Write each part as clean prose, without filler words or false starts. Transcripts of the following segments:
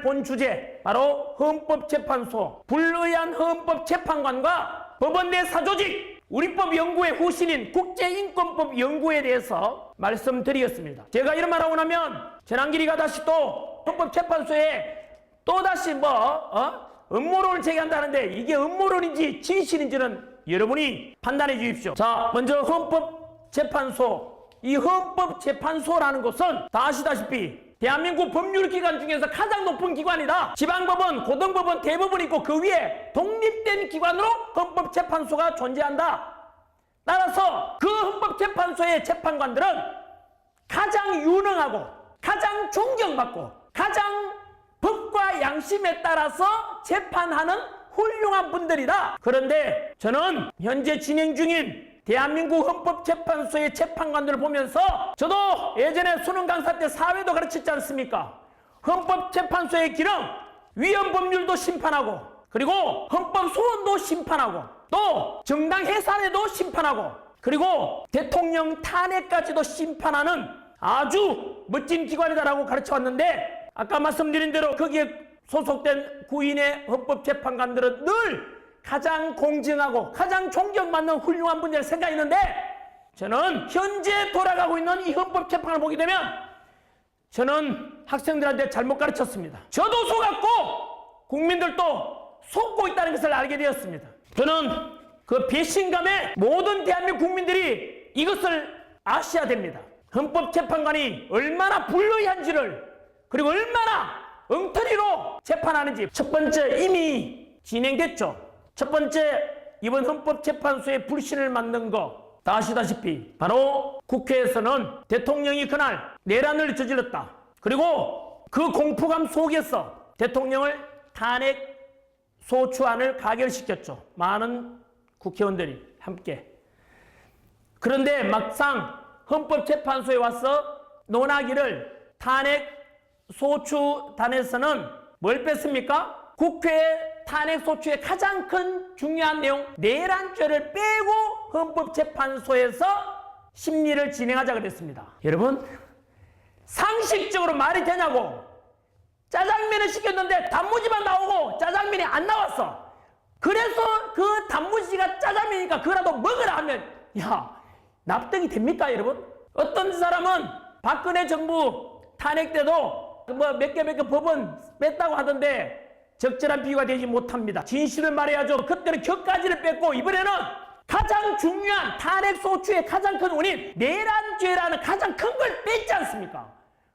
본 주제, 바로 헌법재판소, 불의한 헌법재판관과 법원 내 사조직, 우리법연구회 후신인 국제인권법연구에 대해서 말씀드리겠습니다. 제가 이런 말하고 나면 전한길이가 다시 또 헌법재판소에 또다시 음모론을 제기한다는데 이게 음모론인지 진실인지는 여러분이 판단해 주십시오. 자, 먼저 헌법재판소. 이 헌법재판소라는 것은 다 아시다시피 대한민국 법률기관 중에서 가장 높은 기관이다. 지방법원, 고등법원, 대법원이 있고 그 위에 독립된 기관으로 헌법재판소가 존재한다. 따라서 그 헌법재판소의 재판관들은 가장 유능하고 가장 존경받고 가장 법과 양심에 따라서 재판하는 훌륭한 분들이다. 그런데 저는 현재 진행 중인 대한민국 헌법재판소의 재판관들을 보면서 저도 예전에 수능 강사 때 사회도 가르쳤지 않습니까? 헌법재판소의 기능, 위헌법률도 심판하고 그리고 헌법소원도 심판하고 또 정당 해산에도 심판하고 그리고 대통령 탄핵까지도 심판하는 아주 멋진 기관이다라고 가르쳐왔는데 아까 말씀드린 대로 거기에 소속된 구인의 헌법재판관들은 늘 가장 공정하고 가장 존경받는 훌륭한 분들 생각했는데 저는 현재 돌아가고 있는 이 헌법재판을 보게 되면 저는 학생들한테 잘못 가르쳤습니다. 저도 속았고 국민들도 속고 있다는 것을 알게 되었습니다. 저는 그 배신감에 모든 대한민국 국민들이 이것을 아셔야 됩니다. 헌법재판관이 얼마나 불의한지를 그리고 얼마나 엉터리로 재판하는지 첫 번째 이미 진행됐죠. 첫 번째 이번 헌법재판소의 불신을 만든 거 다 아시다시피 바로 국회에서는 대통령이 그날 내란을 저질렀다. 그리고 그 공포감 속에서 대통령을 탄핵 소추안을 가결시켰죠. 많은 국회의원들이 함께. 그런데 막상 헌법재판소에 와서 논하기를 탄핵 소추단에서는 뭘 뺐습니까? 국회 탄핵 소추의 가장 큰 중요한 내용 내란죄를 빼고 헌법재판소에서 심리를 진행하자 그랬습니다. 여러분 상식적으로 말이 되냐고. 짜장면을 시켰는데 단무지만 나오고 짜장면이 안 나왔어. 그래서 그 단무지가 짜장면이니까 그거라도 먹으라 하면 야 납득이 됩니까 여러분? 어떤 사람은 박근혜 정부 탄핵 때도 몇 개 법은 뺐다고 하던데 적절한 비유가 되지 못합니다. 진실을 말해야죠. 그때는 격가지를 뺐고 이번에는 가장 중요한 탄핵 소추의 가장 큰 원인 내란죄라는 가장 큰 걸 뺐지 않습니까?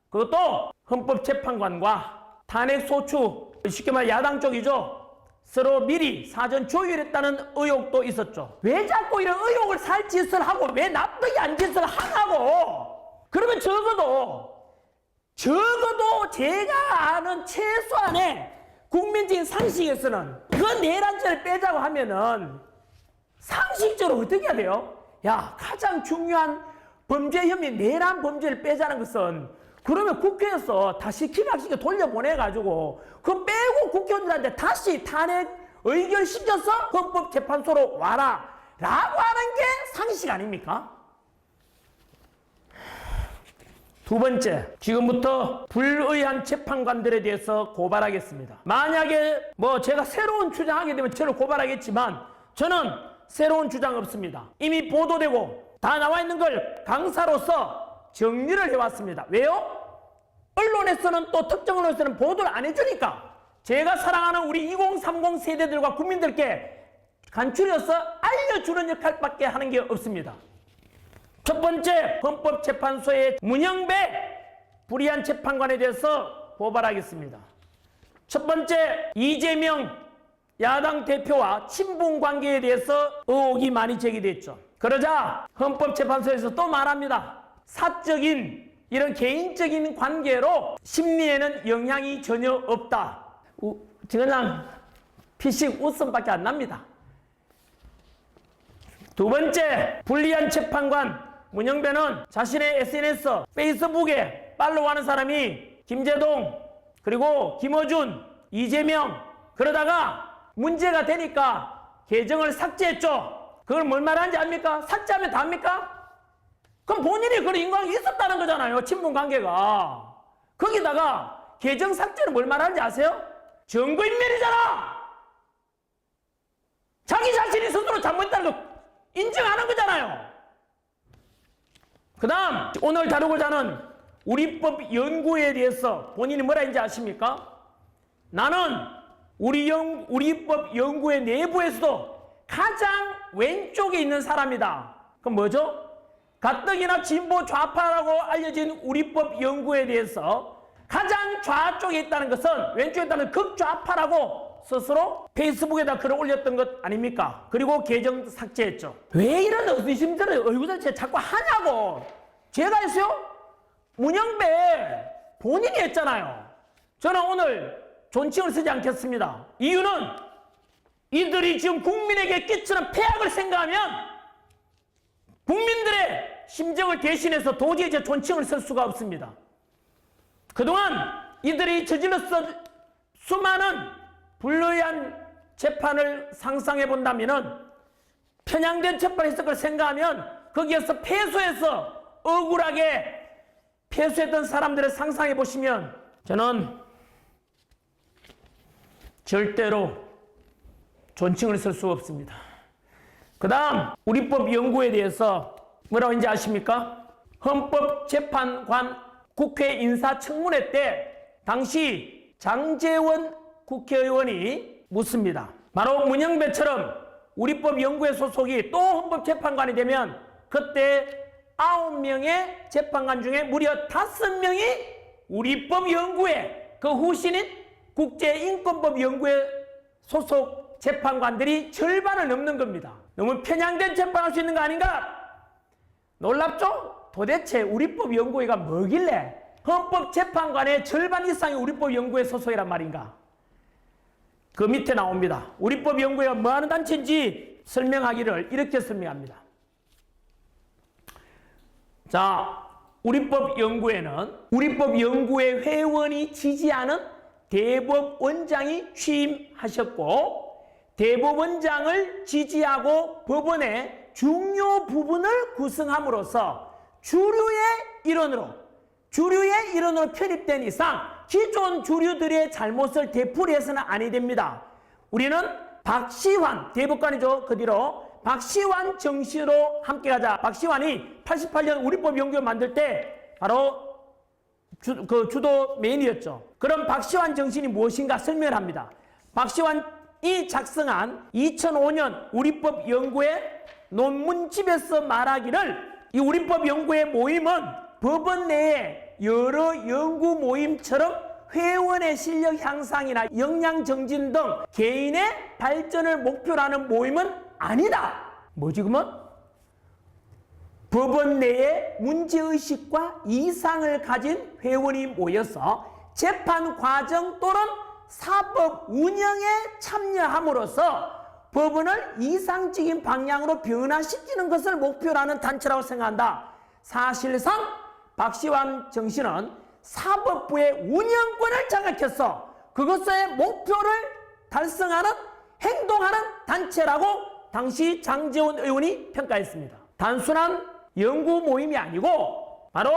그것도 헌법재판관과 탄핵 소추 쉽게 말해 야당 쪽이죠. 서로 미리 사전 조율했다는 의혹도 있었죠. 왜 자꾸 이런 의혹을 살 짓을 하고 왜 납득이 안 짓을 하냐고. 그러면 적어도 제가 아는 최소한의 국민적인 상식에서는 그 내란죄를 빼자고 하면은 상식적으로 어떻게 해야 돼요? 야, 가장 중요한 범죄 혐의 내란 범죄를 빼자는 것은 그러면 국회에서 다시 기각시켜 돌려보내가지고 그거 빼고 국회의원들한테 다시 탄핵 의결시켜서 헌법재판소로 와라 라고 하는 게 상식 아닙니까? 두 번째, 지금부터 불의한 재판관들에 대해서 고발하겠습니다. 만약에 제가 새로운 주장하게 되면 저를 고발하겠지만 저는 새로운 주장 없습니다. 이미 보도되고 다 나와 있는 걸 강사로서 정리를 해왔습니다. 왜요? 언론에서는 또 특정 언론에서는 보도를 안 해주니까 제가 사랑하는 우리 2030 세대들과 국민들께 간추려서 알려주는 역할밖에 하는 게 없습니다. 첫 번째, 헌법재판소의 문영배 불의한 재판관에 대해서 고발하겠습니다. 첫 번째, 이재명 야당 대표와 친분 관계에 대해서 의혹이 많이 제기됐죠. 그러자 헌법재판소에서 또 말합니다. 사적인 이런 개인적인 관계로 심리에는 영향이 전혀 없다. 그냥 피식 웃음밖에 안 납니다. 두 번째, 불리한 재판관 문영배는 자신의 SNS, 페이스북에 팔로우하는 사람이 김재동, 그리고 김어준, 이재명 그러다가 문제가 되니까 계정을 삭제했죠. 그걸 뭘 말하는지 압니까? 삭제하면 다 합니까? 그럼 본인이 그런 인간관계가 있었다는 거잖아요. 친분관계가. 거기다가 개정 삭제는 뭘 말하는지 아세요? 증거인멸이잖아. 자기 자신이 스스로 잘못했다는 거 인정하는 거잖아요. 그 다음 오늘 다루고자 하는 우리법 연구에 대해서 본인이 뭐라 했는지 아십니까? 나는 우리법 연구의 내부에서도 가장 왼쪽에 있는 사람이다. 그럼 뭐죠? 가뜩이나 진보 좌파라고 알려진 우리법 연구에 대해서 가장 좌쪽에 있다는 것은 왼쪽에 있다는 극좌파라고 스스로 페이스북에다 글을 올렸던 것 아닙니까? 그리고 계정 삭제했죠. 왜 이런 의심들을 얼굴에 자꾸 하냐고. 제가 했어요? 문영배 본인이 했잖아요. 저는 오늘 존칭을 쓰지 않겠습니다. 이유는 이들이 지금 국민에게 끼치는 폐악을 생각하면 국민들의 심정을 대신해서 도저히 제 존칭을 쓸 수가 없습니다. 그동안 이들이 저질렀던 수많은 불리한 재판을 상상해 본다면 편향된 재판을 했을 걸 생각하면 거기에서 패소해서 억울하게 패소했던 사람들을 상상해 보시면 저는 절대로 존칭을 쓸 수 없습니다. 그 다음 우리법 연구에 대해서 뭐라고 했는지 아십니까? 헌법재판관 국회 인사청문회 때 당시 장제원 국회의원이 묻습니다. 바로 문영배처럼 우리법 연구회 소속이 또 헌법재판관이 되면 그때 9명의 재판관 중에 무려 5명이 우리법 연구회 그 후신인 국제인권법 연구회 소속 재판관들이 절반을 넘는 겁니다. 너무 편향된 재판할 수 있는 거 아닌가? 놀랍죠? 도대체 우리법 연구회가 뭐길래 헌법재판관의 절반 이상이 우리법 연구회 소속이란 말인가? 그 밑에 나옵니다. 우리법 연구회가 뭐하는 단체인지 설명하기를 이렇게 설명합니다. 자, 우리법 연구회는 우리법 연구회 회원이 지지하는 대법원장이 취임하셨고 대법원장을 지지하고 법원의 중요 부분을 구성함으로써 주류의 일원으로 편입된 이상 기존 주류들의 잘못을 되풀이해서는 아니 됩니다. 우리는 박시환 대법관이죠. 그 뒤로 박시환 정신으로 함께 가자. 박시환이 88년 우리법 연구회 만들 때 바로 주도 메인이었죠. 그럼 박시환 정신이 무엇인가 설명을 합니다. 박시환이 작성한 2005년 우리법 연구회 논문집에서 말하기를 이 우리법 연구회 모임은 법원 내에 여러 연구 모임처럼 회원의 실력 향상이나 역량 정진 등 개인의 발전을 목표로 하는 모임은 아니다. 뭐지 그러면? 법원 내에 문제의식과 이상을 가진 회원이 모여서 재판 과정 또는 사법 운영에 참여함으로써 법원을 이상적인 방향으로 변화시키는 것을 목표로 하는 단체라고 생각한다. 사실상 박시환 정신은 사법부의 운영권을 장악해서 그것의 목표를 달성하는 행동하는 단체라고 당시 장제원 의원이 평가했습니다. 단순한 연구 모임이 아니고 바로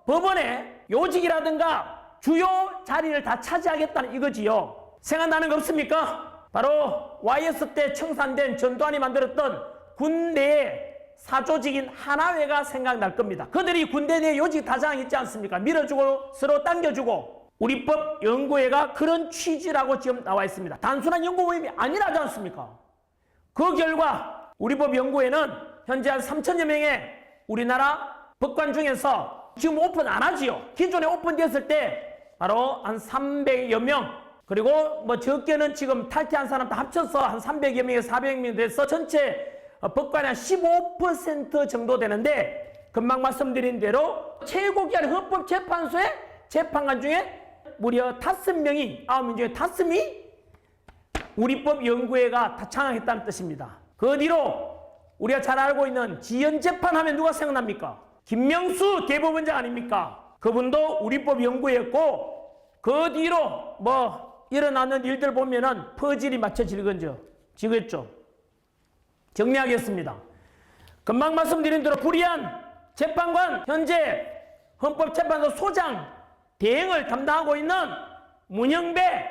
법원의 요직이라든가 주요 자리를 다 차지하겠다는 이거지요. 생각나는 거 없습니까? 바로 YS 때 청산된 전두환이 만들었던 군내의 사조직인 하나회가 생각날 겁니다. 그들이 군대 내 요직 다장 있지 않습니까? 밀어주고 서로 당겨주고 우리법 연구회가 그런 취지라고 지금 나와 있습니다. 단순한 연구 모임이 아니라지 않습니까? 그 결과 우리법 연구회는 현재 한 3천여 명의 우리나라 법관 중에서 지금 오픈 안 하지요. 기존에 오픈되었을 때 바로 한 300여 명 그리고 뭐 적게는 지금 탈퇴한 사람 다 합쳐서 한 300여 명에서 400명 돼서 전체 법관의 한 15% 정도 되는데 금방 말씀드린 대로 최고기한 헌법재판소의 재판관 중에 무려 5명이 9명 중에 5명이 우리법 연구회가 다 창항했다는 뜻입니다. 그 뒤로 우리가 잘 알고 있는 지연 재판하면 누가 생각납니까? 김명수 대법원장 아닙니까? 그분도 우리법 연구회였고 그 뒤로 뭐 일어나는 일들 보면은 퍼즐이 맞춰지겠죠. 정리하겠습니다. 금방 말씀드린 대로 불이한 재판관 현재 헌법재판소 소장 대행을 담당하고 있는 문영배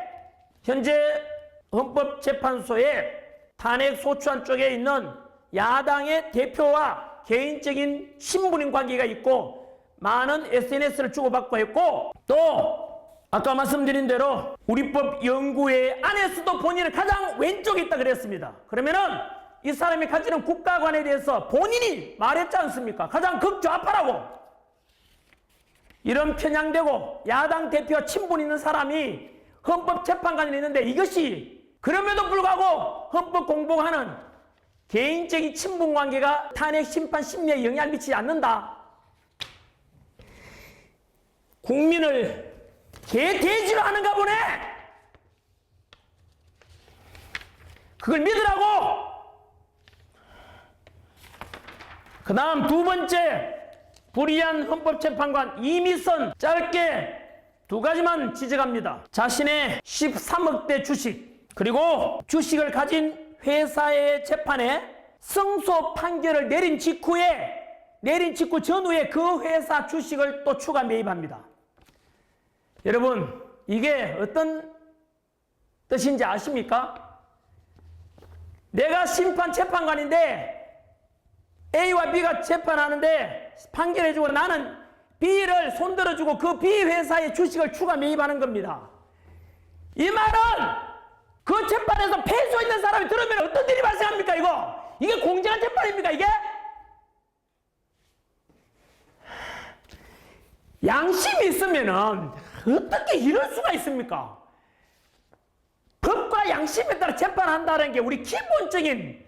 현재 헌법재판소의 탄핵 소추안 쪽에 있는 야당의 대표와 개인적인 신분인 관계가 있고 많은 SNS를 주고받고 했고, 또 아까 말씀드린 대로 우리법 연구회 안에서도 본인은 가장 왼쪽에 있다 그랬습니다. 그러면은 이 사람이 가지는 국가관에 대해서 본인이 말했지 않습니까? 가장 극좌파라고. 이런 편향되고 야당 대표와 친분 있는 사람이 헌법재판관에 있는데, 이것이 그럼에도 불구하고 헌법 공부하는 개인적인 친분 관계가 탄핵 심판 심리에 영향을 미치지 않는다. 국민을 개돼지로 하는가 보네. 그걸 믿으라고. 그 다음 두 번째, 불의한 헌법재판관 이미선, 짧게 두 가지만 지적합니다. 자신의 13억대 주식, 그리고 주식을 가진 회사의 재판에 승소 판결을 내린 직후 전후에 그 회사 주식을 또 추가 매입합니다. 여러분, 이게 어떤 뜻인지 아십니까? 내가 심판 재판관인데 A와 B가 재판하는데 판결해주고 나는 B를 손들어주고 그 B 회사의 주식을 추가 매입하는 겁니다. 이 말은 그 재판에서 패소있는 사람이 들으면 어떤 일이 발생합니까? 이게 공정한 재판입니까? 이게? 양심이 있으면은 어떻게 이럴 수가 있습니까? 법과 양심에 따라 재판한다는 게 우리 기본적인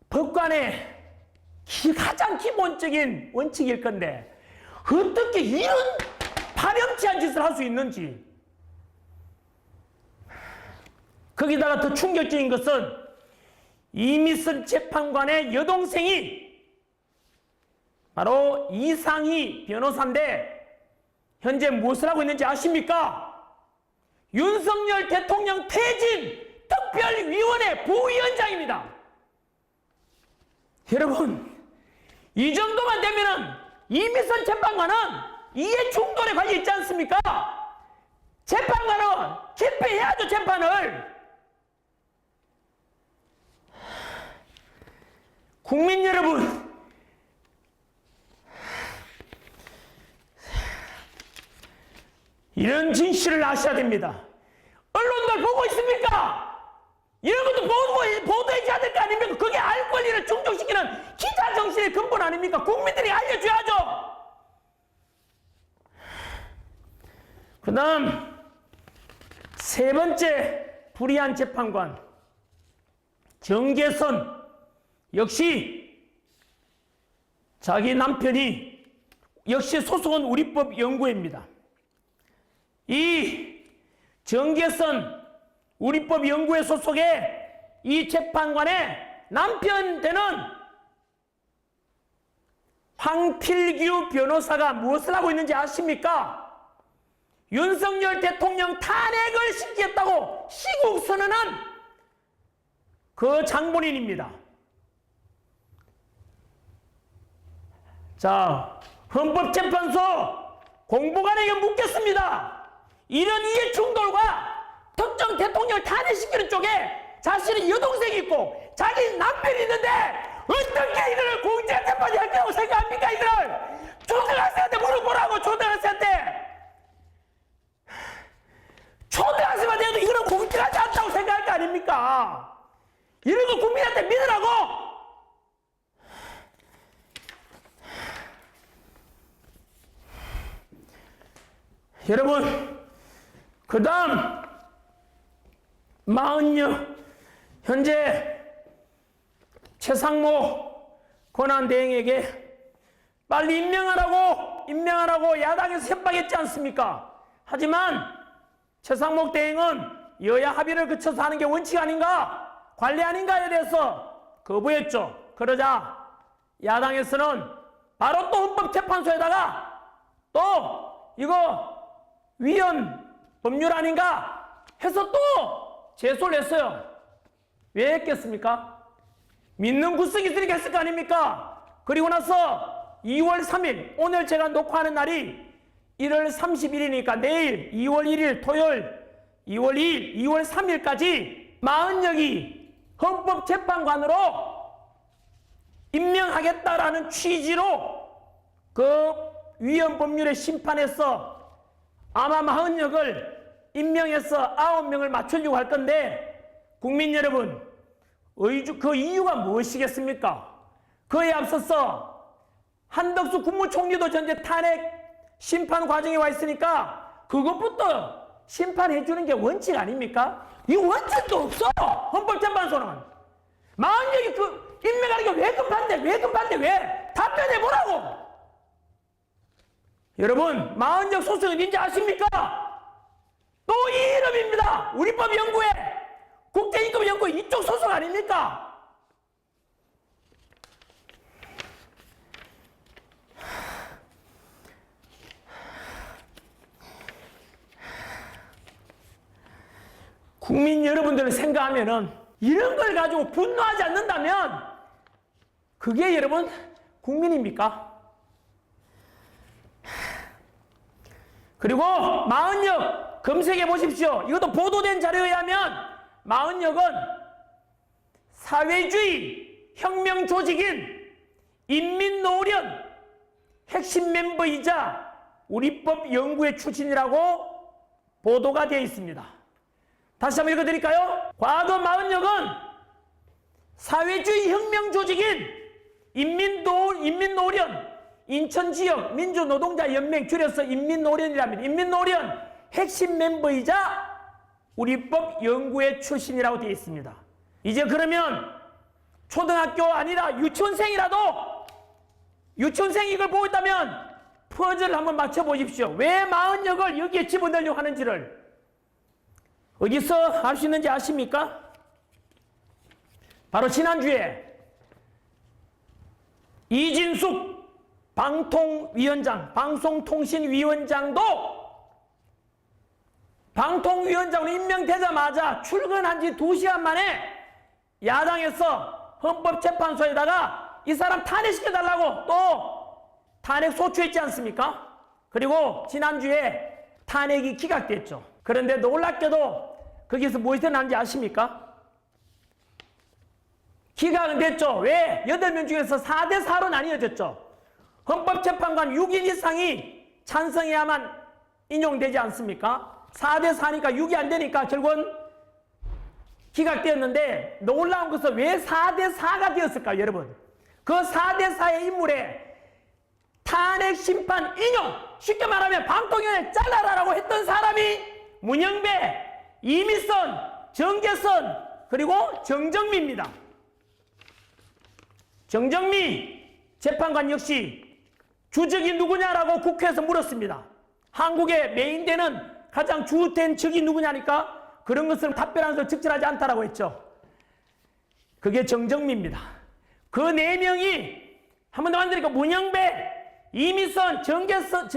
법관의 가장 기본적인 원칙일 건데, 어떻게 이런 파렴치한 짓을 할 수 있는지. 거기다가 더 충격적인 것은 이미선 재판관의 여동생이 바로 이상희 변호사인데 현재 무엇을 하고 있는지 아십니까? 윤석열 대통령 퇴진 특별위원회 부위원장입니다. 여러분, 이 정도만 되면은 이미선 재판관은 이해 충돌에 관련 있지 않습니까? 재판관은 집행해야죠, 재판을. 국민 여러분, 이런 진실을 아셔야 됩니다. 언론들 보고 있습니까? 이런 것도 보도해줘야 될 거 아닙니까? 그게 알 권리를 충족시키는 기자 정신의 근본 아닙니까? 국민들이 알려줘야죠. 그 다음 세 번째 불의한 재판관 정계선, 역시 자기 남편이 역시 소속은 우리법연구회입니다. 이 정계선 우리법연구회 소속의 이 재판관의 남편 되는 황필규 변호사가 무엇을 하고 있는지 아십니까? 윤석열 대통령 탄핵을 시키겠다고 시국 선언한 그 장본인입니다. 자, 헌법재판소 공보관에게 묻겠습니다. 이런 이해 충돌과 특정 대통령을 탄핵시키는 쪽에 자신의 여동생이 있고 자기 남편이 있는데 어떻게 이들을 공정한 재판이 할 거라고 생각합니까? 이들을 초등학생한테 물어보라고. 초등학생한테도 이거는 공정하지 않다고 생각할 거 아닙니까? 이런 거 국민한테 믿으라고. 여러분, 그 다음 40여 현재 최상모 권한대행에게 빨리 임명하라고 야당에서 협박했지 않습니까? 하지만 최상목 대행은 여야 합의를 거쳐서 하는 게 원칙 아닌가, 관례 아닌가에 대해서 거부했죠. 그러자 야당에서는 바로 또 헌법재판소에다가 또 이거 위헌 법률 아닌가 해서 또 제소를 했어요. 왜 했겠습니까? 믿는 구석이 있으니까 했을 거 아닙니까? 그리고 나서 2월 3일 오늘 제가 녹화하는 날이 1월 30일이니까 내일 2월 1일 토요일 2월 2일, 2월 3일까지 40여기 헌법재판관으로 임명하겠다라는 취지로 그 위헌법률의 심판에서 아마 40역을 임명해서 9명을 맞추려고 할 건데 국민 여러분 그 이유가 무엇이겠습니까? 그에 앞서서 한덕수 국무총리도 현재 탄핵 심판 과정에 와 있으니까 그것부터 심판해 주는 게 원칙 아닙니까? 이 원칙도 없어. 헌법재판소는 40역이 그 임명하는 게 왜 급한데 왜? 답변해 보라고. 여러분 40역 소송이 어딘지 아십니까? 또 이 이름입니다. 우리법연구회 국제임금연구회 이쪽 소송 아닙니까? 국민 여러분들을 생각하면은 이런 걸 가지고 분노하지 않는다면 그게 여러분 국민입니까? 그리고 40역 검색해 보십시오. 이것도 보도된 자료에 의하면 40역은 사회주의 혁명 조직인 인민노련 핵심 멤버이자 우리법 연구회 출신이라고 보도가 되어 있습니다. 다시 한번 읽어드릴까요? 과거 40역은 사회주의 혁명 조직인 인민노련 인천지역 민주노동자연맹 줄여서 인민노련이랍니다. 인민노련 핵심 멤버이자 우리법 연구회 출신이라고 되어 있습니다. 이제 그러면 초등학교 아니라 유치원생이라도 유치원생이 이걸 보고 있다면 퍼즐을 한번 맞춰보십시오. 왜 40역을 여기에 집어넣으려고 하는지를 어디서 알 수 있는지 아십니까? 바로 지난주에 이진숙 방송통신위원장도 방통위원장으로 임명되자마자 출근한 지 2시간 만에 야당에서 헌법재판소에다가 이 사람 탄핵시켜달라고 또 탄핵 소추했지 않습니까? 그리고 지난주에 탄핵이 기각됐죠. 그런데 놀랍게도 거기서 무엇이 일어났는지 아십니까? 기각은 됐죠. 왜? 8명 중에서 4대4로 나뉘어졌죠. 헌법재판관 6인 이상이 찬성해야만 인용되지 않습니까? 4대4니까 6이 안 되니까 결국은 기각되었는데 놀라운 것은 왜 4대4가 되었을까요, 여러분? 그 4대4의 인물에 탄핵 심판 인용, 쉽게 말하면 방통위원회 잘라라라고 했던 사람이 문영배, 이미선, 정계선, 그리고 정정미입니다. 정정미 재판관 역시 주적이 누구냐라고 국회에서 물었습니다. 한국의 메인되는 가장 주된 적이 누구냐니까 그런 것을 답변하는 것을 적절하지 않다라고 했죠. 그게 정정미입니다. 그 4명이 한 번 더 만드니까 문영배, 이미선, 정계선,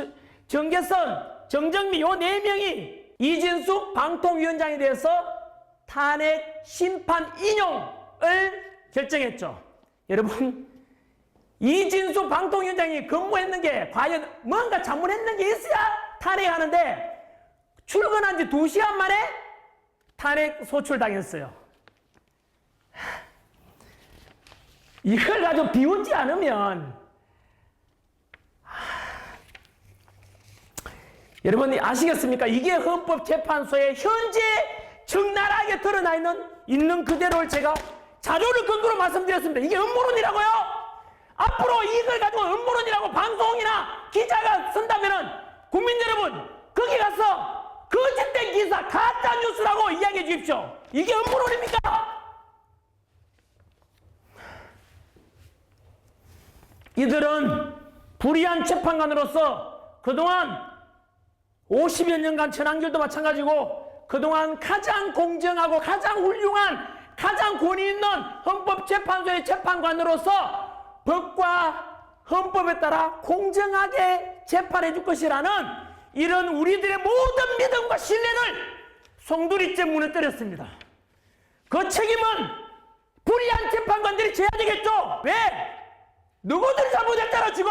정정미 요 4명이 이진숙 방통위원장에 대해서 탄핵 심판 인용을 결정했죠. 여러분 이진숙 방통위원장이 근무했는 게 과연 뭔가 잘못했는 게 있어야 탄핵하는데 출근한 지 2시간 만에 탄핵 소출당했어요. 이걸 가지고 비웃지 않으면 여러분 아시겠습니까? 이게 헌법재판소에 현재 적나라하게 드러나 있는 그대로를 제가 자료를 근거로 말씀드렸습니다. 이게 음모론이라고요? 앞으로 이걸 가지고 음모론이라고 방송이나 기자가 쓴다면은 국민 여러분 거기 가서 거짓된 기사 가짜 뉴스라고 이야기해 주십시오. 이게 음모론입니까? 이들은 불의한 재판관으로서 그동안 50여 년간 전한결도 마찬가지고 그동안 가장 공정하고 가장 훌륭한 가장 권위 있는 헌법재판소의 재판관으로서 법과 헌법에 따라 공정하게 재판해 줄 것이라는 이런 우리들의 모든 믿음과 신뢰를 송두리째 무너뜨렸습니다. 그 책임은 불의한 재판관들이 져야 되겠죠. 왜? 누구들이 잘못했잖아 지금.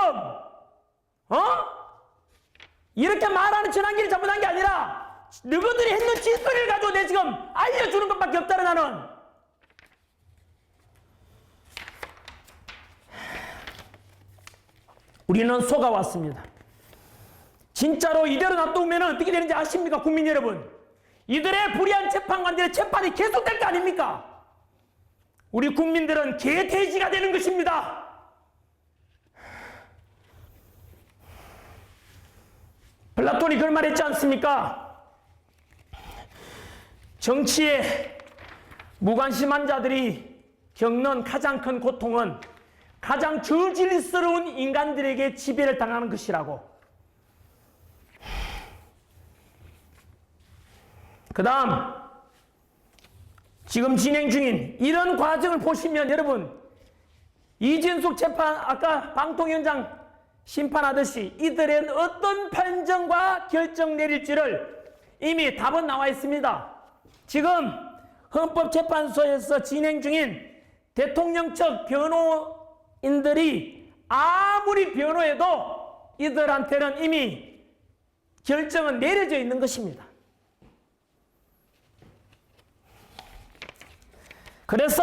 이렇게 말하는 전환기를 잘못한 게 아니라 너희들이 했는 짓거리를 가지고 내 지금 알려주는 것밖에 없다는 나는. 우리는 속아왔습니다. 진짜로 이대로 놔두면 어떻게 되는지 아십니까, 국민 여러분? 이들의 불의한 재판관들의 재판이 계속될 거 아닙니까? 우리 국민들은 개돼지가 되는 것입니다. 플라톤이 그런 말 했지 않습니까? 정치에 무관심한 자들이 겪는 가장 큰 고통은 가장 저질스러운 인간들에게 지배를 당하는 것이라고. 그 다음 지금 진행 중인 이런 과정을 보시면 여러분, 이진숙 재판 아까 방통위원장 심판하듯이 이들은 어떤 판정과 결정 내릴지를 이미 답은 나와 있습니다. 지금 헌법재판소에서 진행 중인 대통령 측 변호인들이 아무리 변호해도 이들한테는 이미 결정은 내려져 있는 것입니다. 그래서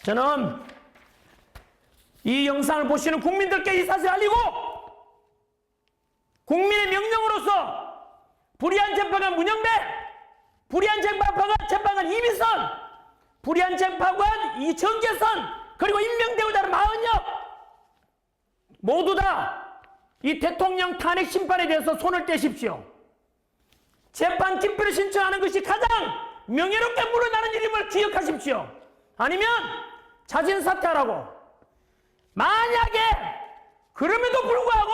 저는 이 영상을 보시는 국민들께 이 사실을 알리고 국민의 명령으로서 불의한 재판관 문영배, 불의한 재판관 이미선, 불의한 재판관 이정재선, 그리고 임명되고자 하는 40여 모두 다 이 대통령 탄핵 심판에 대해서 손을 떼십시오. 재판 기피를 신청하는 것이 가장 명예롭게 물러나는 일임을 기억하십시오. 아니면 자진 사퇴하라고. 만약에 그럼에도 불구하고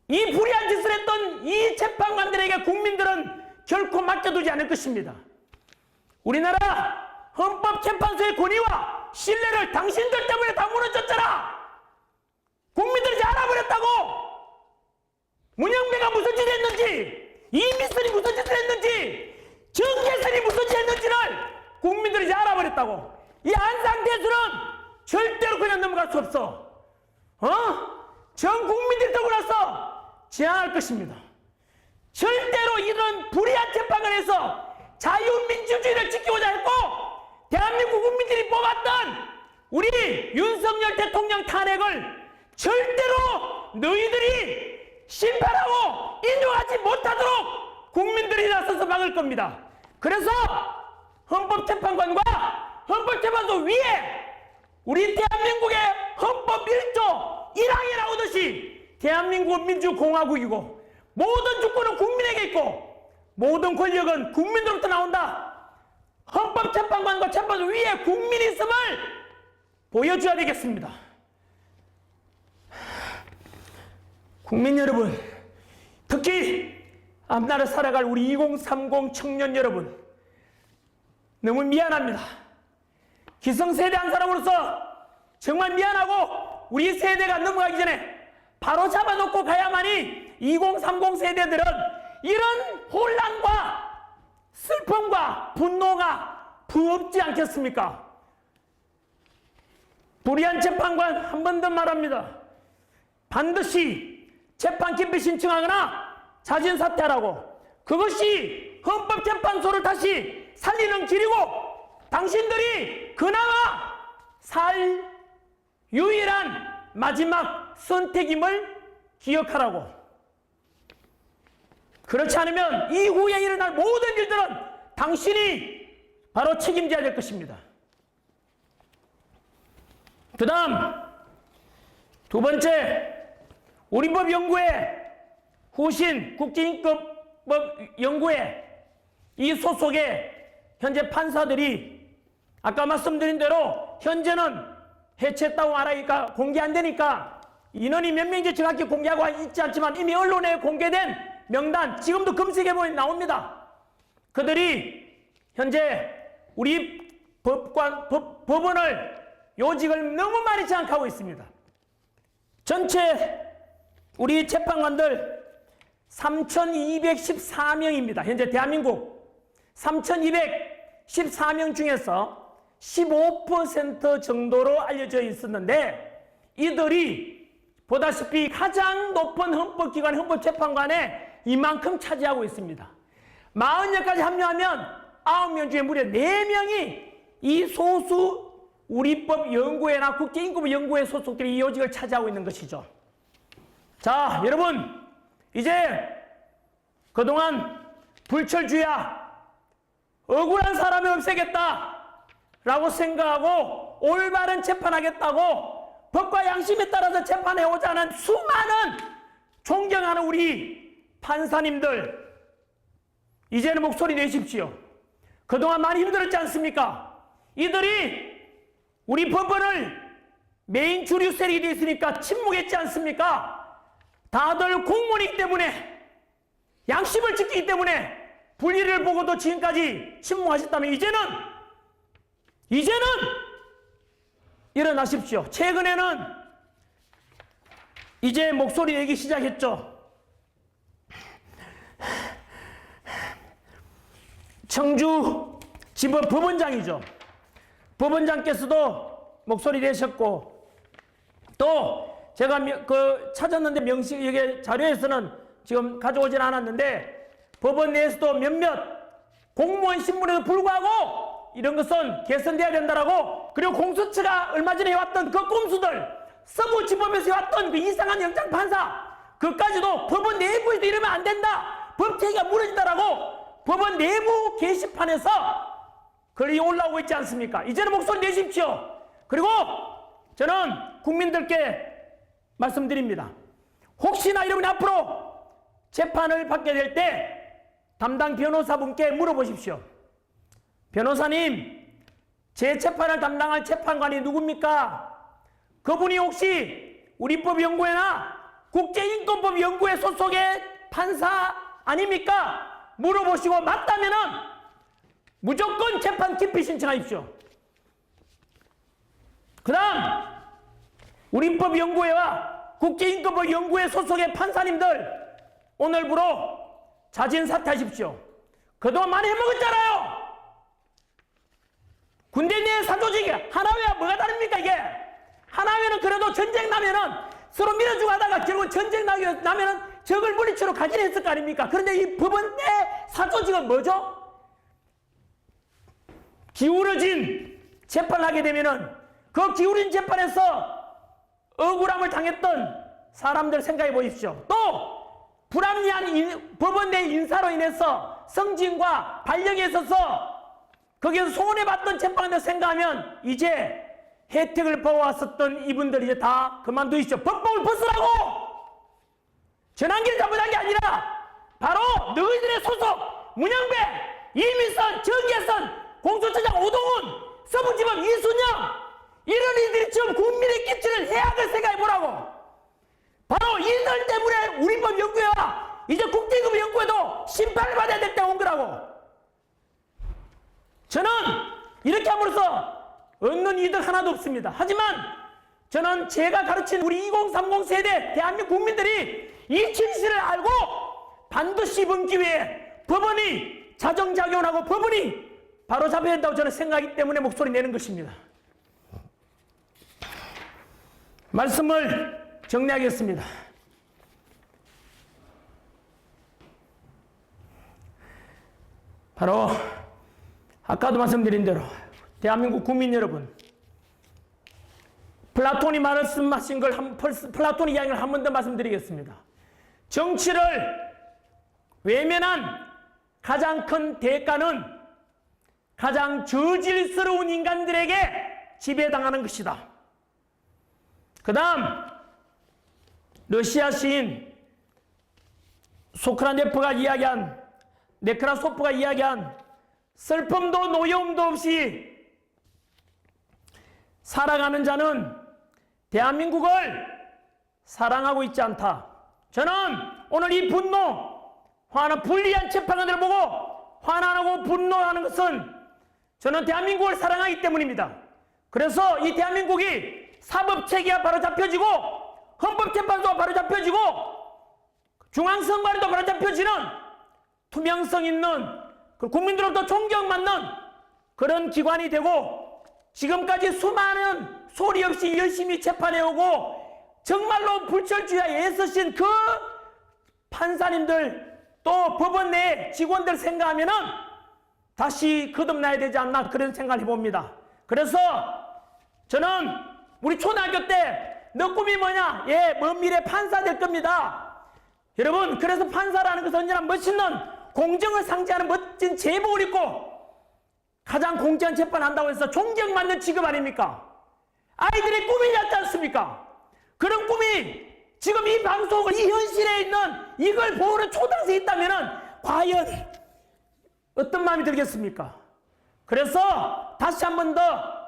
이 불의한 짓을 했던 이 재판관들에게 국민들은 결코 맡겨두지 않을 것입니다. 우리나라 헌법재판소의 권위와 신뢰를 당신들 때문에 다 무너졌잖아. 국민들이 이제 알아버렸다고. 문영배가 무슨 짓을 했는지, 이미선이 무슨 짓을 했는지, 정계선이 무슨 짓을 했는지를 국민들이 이제 알아버렸다고. 이 안상대수는 절대로 그냥 넘어갈 수 없어. 전 국민들이 들고 나서 제안할 것입니다. 절대로 이런 불의한 재판관에서 자유민주주의를 지키고자 했고, 대한민국 국민들이 뽑았던 우리 윤석열 대통령 탄핵을 절대로 너희들이 심판하고 인용하지 못하도록 국민들이 나서서 막을 겁니다. 그래서 헌법재판관과 헌법재판소 위에 우리 대한민국의 헌법 1조 1항에 나오듯이 대한민국 민주공화국이고 모든 주권은 국민에게 있고 모든 권력은 국민으로부터 나온다. 헌법재판관과 재판소 위에 국민이 있음을 보여줘야 되겠습니다. 국민 여러분, 특히 앞날을 살아갈 우리 2030 청년 여러분, 너무 미안합니다. 기성세대 한 사람으로서 정말 미안하고 우리 세대가 넘어가기 전에 바로 잡아놓고 가야만이 2030 세대들은 이런 혼란과 슬픔과 분노가 부없지 않겠습니까? 불의한 재판관 한 번 더 말합니다. 반드시 재판 기피 신청하거나 자진 사퇴하라고. 그것이 헌법재판소를 다시 살리는 길이고 당신들이 그나마 살 유일한 마지막 선택임을 기억하라고. 그렇지 않으면 이후에 일어날 모든 일들은 당신이 바로 책임져야 될 것입니다. 그 다음 두 번째, 우리 법연구회 후신 국제인권법연구회 이 소속의 현재 판사들이 아까 말씀드린 대로 현재는 해체했다고 말하니까 공개 안 되니까 인원이 몇 명인지 정확히 공개하고 있지 않지만 이미 언론에 공개된 명단 지금도 검색해보면 나옵니다. 그들이 현재 우리 법원을 요직을 너무 많이 장악하고 있습니다. 전체 우리 재판관들 3,214명입니다. 현재 대한민국 3,214명 중에서 15% 정도로 알려져 있었는데 이들이 보다시피 가장 높은 헌법기관 헌법재판관에 이만큼 차지하고 있습니다. 40명까지 합류하면 9명 중에 무려 4명이 이 소수 우리법 연구회나 국제인권법 연구회 소속들이 이 요직을 차지하고 있는 것이죠. 자, 여러분, 이제 그동안 불철주야, 억울한 사람을 없애겠다 라고 생각하고 올바른 재판하겠다고 법과 양심에 따라서 재판해오자 하는 수많은 존경하는 우리 판사님들, 이제는 목소리 내십시오. 그동안 많이 힘들었지 않습니까? 이들이 우리 법원을 메인 주류 세력이 되어 있으니까 침묵했지 않습니까? 다들 공무원이기 때문에, 양심을 지키기 때문에 불의를 보고도 지금까지 침묵하셨다면 이제는 일어나십시오. 최근에는 이제 목소리 내기 시작했죠. 청주 지법 법원장이죠. 법원장께서도 목소리 내셨고, 또 제가 찾았는데 명식 이게 자료에서는 지금 가져오진 않았는데, 법원 내에서도 몇몇 공무원 신분에도 불구하고 이런 것은 개선돼야 된다라고, 그리고 공수처가 얼마 전에 해왔던 그 꼼수들, 서부지법에서 해왔던 그 이상한 영장판사, 그까지도 법원 내부에서 이러면 안 된다, 법체계가 무너진다라고 법원 내부 게시판에서 글이 올라오고 있지 않습니까? 이제는 목소리 내십시오. 그리고 저는 국민들께 말씀드립니다. 혹시나 여러분이 앞으로 재판을 받게 될 때 담당 변호사분께 물어보십시오. 변호사님, 제 재판을 담당할 재판관이 누굽니까? 그분이 혹시 우리법연구회나 국제인권법연구회 소속의 판사 아닙니까? 물어보시고 맞다면은 무조건 재판 기피 신청하십시오. 그 다음 우리법연구회와 국제인권법연구회 소속의 판사님들, 오늘부로 자진 사퇴하십시오. 그동안 많이 해먹었잖아요. 군대 내 사조직이 하나회와 뭐가 다릅니까? 이게 하나회는 그래도 전쟁 나면은 서로 밀어주고 하다가 결국 전쟁 나면은 적을 물리치러 가긴 했을 거 아닙니까? 그런데 이 법원 내 사조직은 뭐죠? 기울어진 재판을 하게 되면은 그 기울어진 재판에서 억울함을 당했던 사람들 생각해 보십시오. 또 불합리한 법원 내 인사로 인해서 성징과 발령에 있어서 거기에서 손해봤던 재판을 생각하면 이제 혜택을 보아왔었던 이분들 이제 다 그만두십시오. 법복을 벗으라고! 전환기를 잘못한 게 아니라 바로 너희들의 소속 문영배, 이민선, 정계선, 공수처장 오동훈, 서부지법 이순영, 이런 이들이 지금 국민에 끼치는 해악을 생각해보라고. 바로 이들 때문에 우리법 연구회와 이제 국제인권 연구회도 심판을 받아야 될 때가 온 거라고. 저는 이렇게 함으로써 얻는 이득 하나도 없습니다. 하지만 저는 제가 가르친 우리 2030 세대 대한민국 국민들이 이 진실을 알고 반드시 이번 기회에 법원이 자정작용하고 법원이 바로 잡아야 된다고 저는 생각하기 때문에 목소리 내는 것입니다. 말씀을 정리하겠습니다. 바로 아까도 말씀드린 대로 대한민국 국민 여러분, 플라톤이 말씀하신 걸 플라톤 이야기를 한 번 더 말씀드리겠습니다. 정치를 외면한 가장 큰 대가는 가장 저질스러운 인간들에게 지배당하는 것이다. 그 다음 러시아 시인 소크라네프가 이야기한, 네크라소프가 이야기한 슬픔도 노여움도 없이 살아가는 자는 대한민국을 사랑하고 있지 않다. 저는 오늘 이 분노, 화나 불리한 재판관들을 보고 화나고 분노하는 것은 저는 대한민국을 사랑하기 때문입니다. 그래서 이 대한민국이 사법체계가 바로 잡혀지고 헌법재판소가 바로 잡혀지고 중앙선관위도 바로 잡혀지는 투명성 있는 국민들로부터 존경받는 그런 기관이 되고, 지금까지 수많은 소리 없이 열심히 재판해오고 정말로 불철주야에 애쓰신 그 판사님들 또 법원 내 직원들 생각하면은 다시 거듭나야 되지 않나 그런 생각을 해봅니다. 그래서 저는 우리 초등학교 때 너 꿈이 뭐냐? 예, 먼 미래 판사 될 겁니다. 여러분, 그래서 판사라는 것은 언제나 멋있는 공정을 상징하는 멋진 제복을 입고 가장 공정한 재판한다고 해서 존경받는 직업 아닙니까? 아이들의 꿈이지 않습니까? 그런 꿈이 지금 이 방송을 이 현실에 있는 이걸 보는 초등생이 있다면 과연 어떤 마음이 들겠습니까? 그래서 다시 한 번 더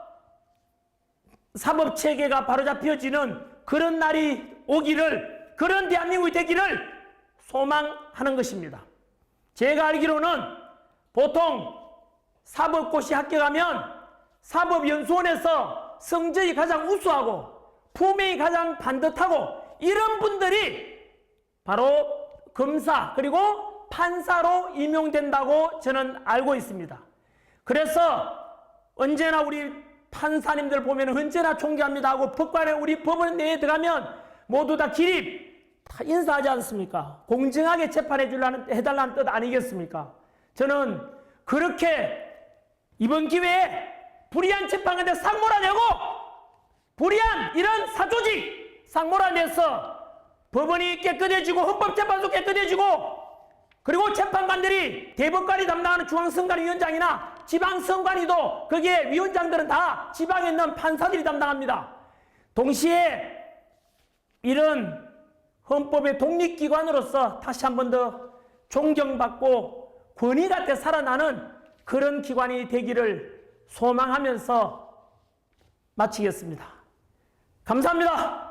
사법체계가 바로잡혀지는 그런 날이 오기를, 그런 대한민국이 되기를 소망하는 것입니다. 제가 알기로는 보통 사법고시 합격하면 사법연수원에서 성적이 가장 우수하고 품행이 가장 반듯하고 이런 분들이 바로 검사 그리고 판사로 임용된다고 저는 알고 있습니다. 그래서 언제나 우리 판사님들 보면 언제나 존경합니다 하고 법관에 우리 법원 내에 들어가면 모두 다 기립 다 인사하지 않습니까? 공정하게 해달라는 뜻 아니겠습니까? 저는 그렇게 이번 기회에 불의한 재판관들 상 몰아내고 불의한 이런 사조직 상 몰아내서 법원이 깨끗해지고 헌법재판소 깨끗해지고 그리고 재판관들이 대법관이 담당하는 중앙선관위원장이나 지방선관위도 거기에 위원장들은 다 지방에 있는 판사들이 담당합니다. 동시에 이런 헌법의 독립기관으로서 다시 한 번 더 존경받고 권위같이 살아나는 그런 기관이 되기를 소망하면서 마치겠습니다. 감사합니다.